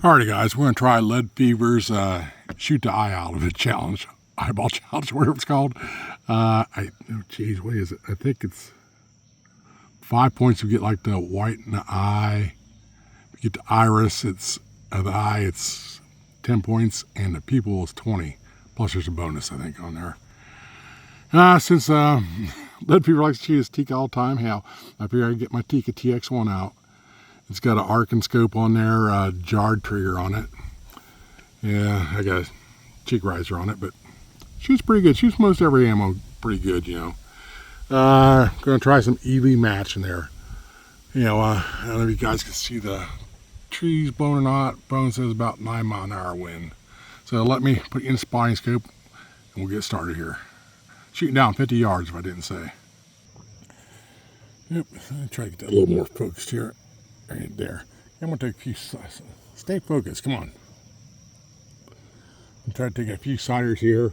Alrighty guys, we're going to try LeadFever's shoot the eye out of it challenge. Eyeball challenge, whatever it's called. Oh geez, what is it? I think it's 5 points to get like the white in the eye. If you get the iris, it's the eye, it's 10 points, and the pupil is 20. Plus there's a bonus, I think, on there. Since LeadFever likes to use Tikka all the time, I figured I'd get my Tikka TX1 out. It's got an arc and scope on there, jarred trigger on it. Yeah, I got a cheek riser on it, but shoots pretty good. Shoots most every ammo pretty good, you know. Gonna try some EV match in there. You know, I don't know if you guys can see the trees blowing or not. Bone says about 9 mile an hour wind. So let me put you in the spotting scope and we'll get started here. Shooting down 50 yards if I didn't say. Yep, I'll try to get that a little more focused here. Right there. I'm going to take a few, stay focused, come on. I'm trying to take a few siders here,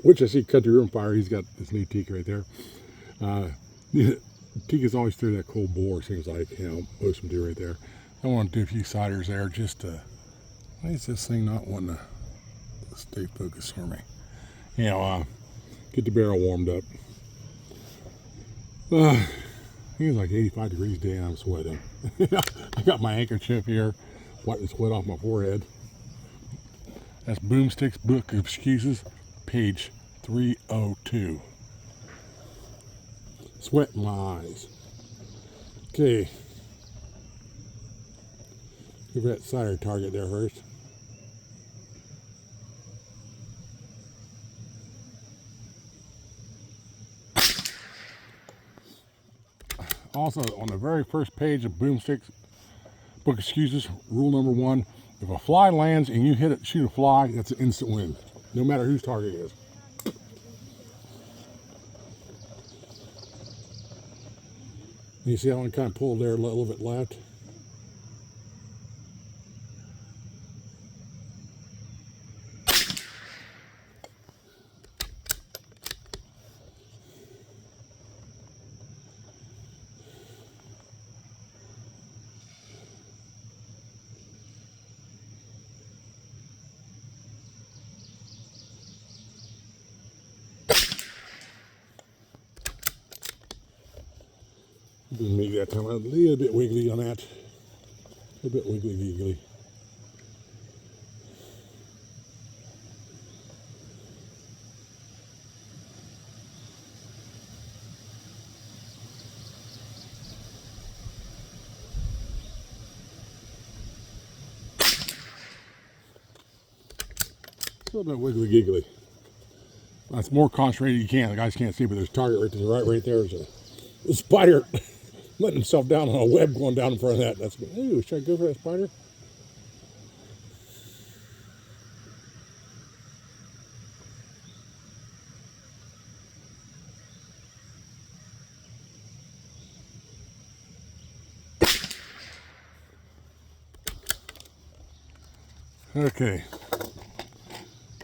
which I see Country Room Fire, he's got this new Tikka right there. Tikka's always through that cold bore, seems like, you know, most of them do right there. I want to do a few siders there just to, why is this thing not wanting to stay focused for me? You know, get the barrel warmed up. It was like 85 degrees today and I'm sweating. I got my handkerchief here, wiping sweat off my forehead. That's Boomstick's Book of Excuses, page 302. Sweat in my eyes. Okay. Give that cider target there first. Also, on the very first page of Boomstick's Book of Excuses, rule number 1, if a fly lands and you hit it, shoot a fly, that's an instant win, no matter whose target it is. You see how I kind of pulled there a little bit left? Didn't make that time. A little bit wiggly on that. A bit wiggly giggly. A little bit wiggly giggly. That's more concentrated you can. The guys can't see, but there's a target right to the right there. There's a spider letting himself down on a web going down in front of that. That's good. Ooh, should I go for that spider? Okay.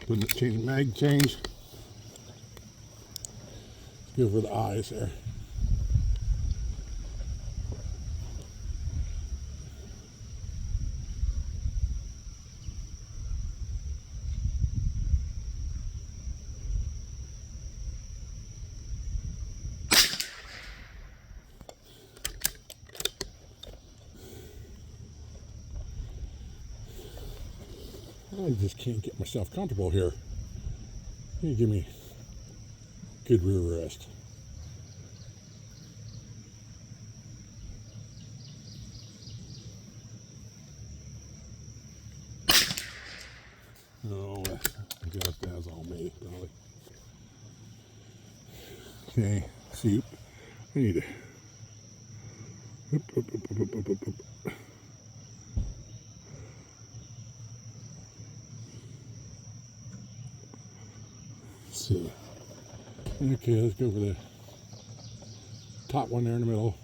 Putting it, change mag change. Let's go for the eyes there. I just can't get myself comfortable here. You give me good rear rest. Oh, just as all me, probably. Okay, see, I need to. See. Okay, let's go for the top one there in the middle.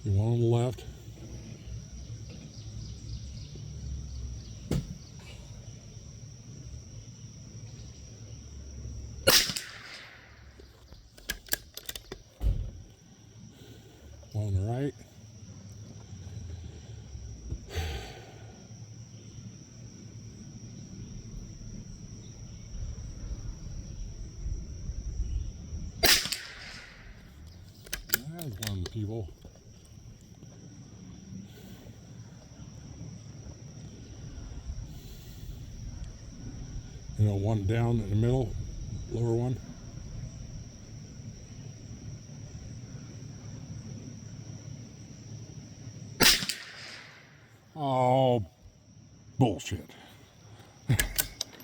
You one on the left. people. You know, one down in the middle, lower one. Oh, bullshit.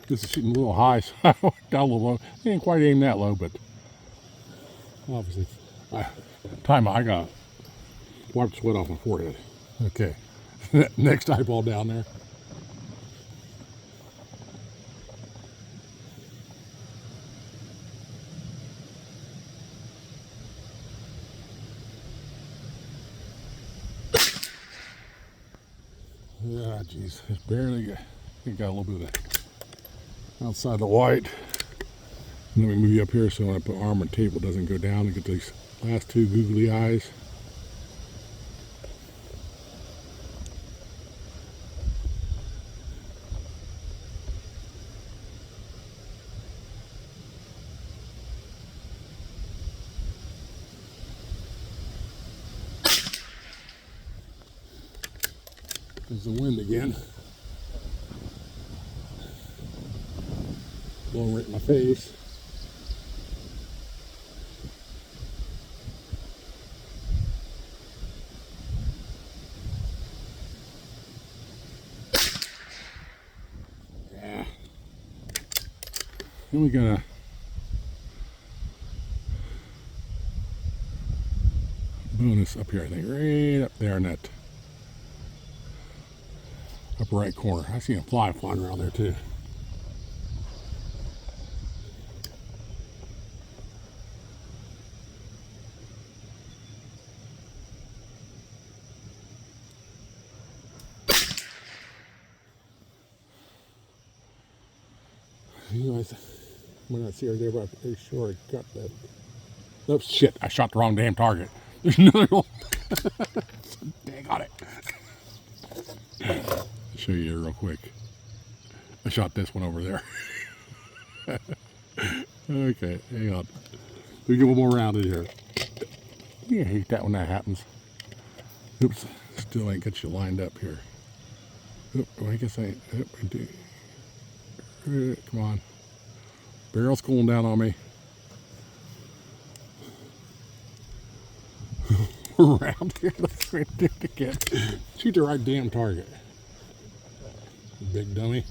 This is shooting a little high, so I got a little low. I ain't quite aimed that low, but obviously, I got wiped sweat off my forehead. Okay, next eyeball down there. Yeah, geez, it's barely got a little bit of that outside the white. And then we move you up here so when I put arm on table it doesn't go down and get these last two googly eyes. There's the wind again. Blowing right in my face. Yeah. Then we got a bonus up here, I think, right up there in that upper right corner. I see a fly flying around there too. Anyways, I might not see her there, but I'm pretty sure I got that. Oh shit, I shot the wrong damn target. There's another one. Dang on it. I'll show you here real quick. I shot this one over there. Okay, hang on. We get one more round in here. You hate that when that happens. Oops, still ain't got you lined up here. Oop, I guess I do. Come on. Barrel's cooling down on me. Around here, let's do it again. Shoot the right damn target. Big dummy.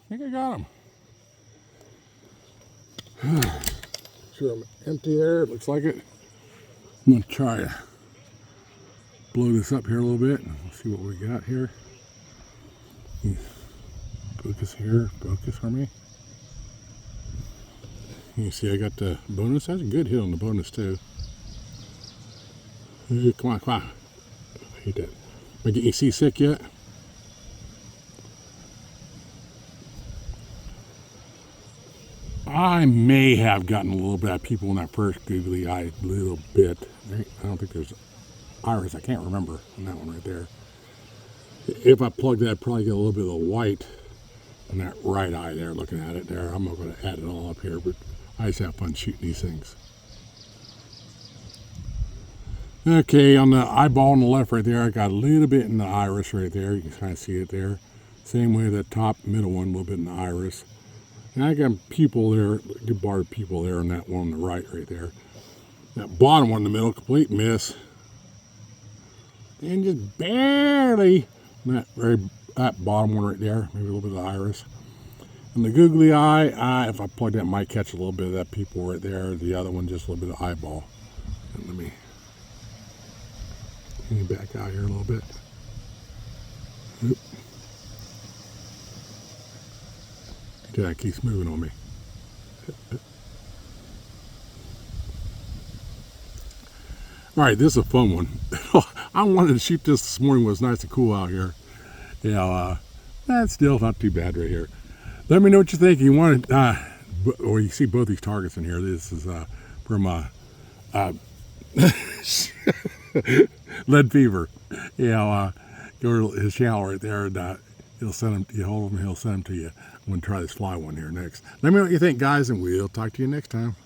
I think I got him. Sure, I'm empty there. It looks like it. I'm gonna try to blow this up here a little bit and see what we got here. Focus here, focus for me. You see I got the bonus. That's a good hit on the bonus too. Come on, come on. I hate that. Am I getting you seasick yet? I may have gotten a little bit of people in that first googly eye, a little bit. I don't think there's iris. I can't remember on that one right there. If I plug that, I'd probably get a little bit of the white on that right eye there, looking at it there. I'm not going to add it all up here, but I just have fun shooting these things. Okay, on the eyeball on the left right there, I got a little bit in the iris right there. You can kind of see it there. Same way the top middle one, a little bit in the iris. And I got pupil there, good barred pupil there on that one on the right there. That bottom one in the middle, complete miss. And just barely, that bottom one right there, maybe a little bit of the iris. And the googly eye, if I plug that, might catch a little bit of that pupil right there. The other one, just a little bit of eyeball. And let me back out here a little bit. Oop. Yeah, it keeps moving on me. All right, this is a fun one. I wanted to shoot this morning when it was nice and cool out here. You know, that's still not too bad right here. Let me know what you think. You want or you see both these targets in here. This is from LeadFever. You know, go to his channel right there, and he'll send them. You hold them, he'll send them to you. I'm gonna try this fly one here next. Let me know what you think, guys, and we'll talk to you next time.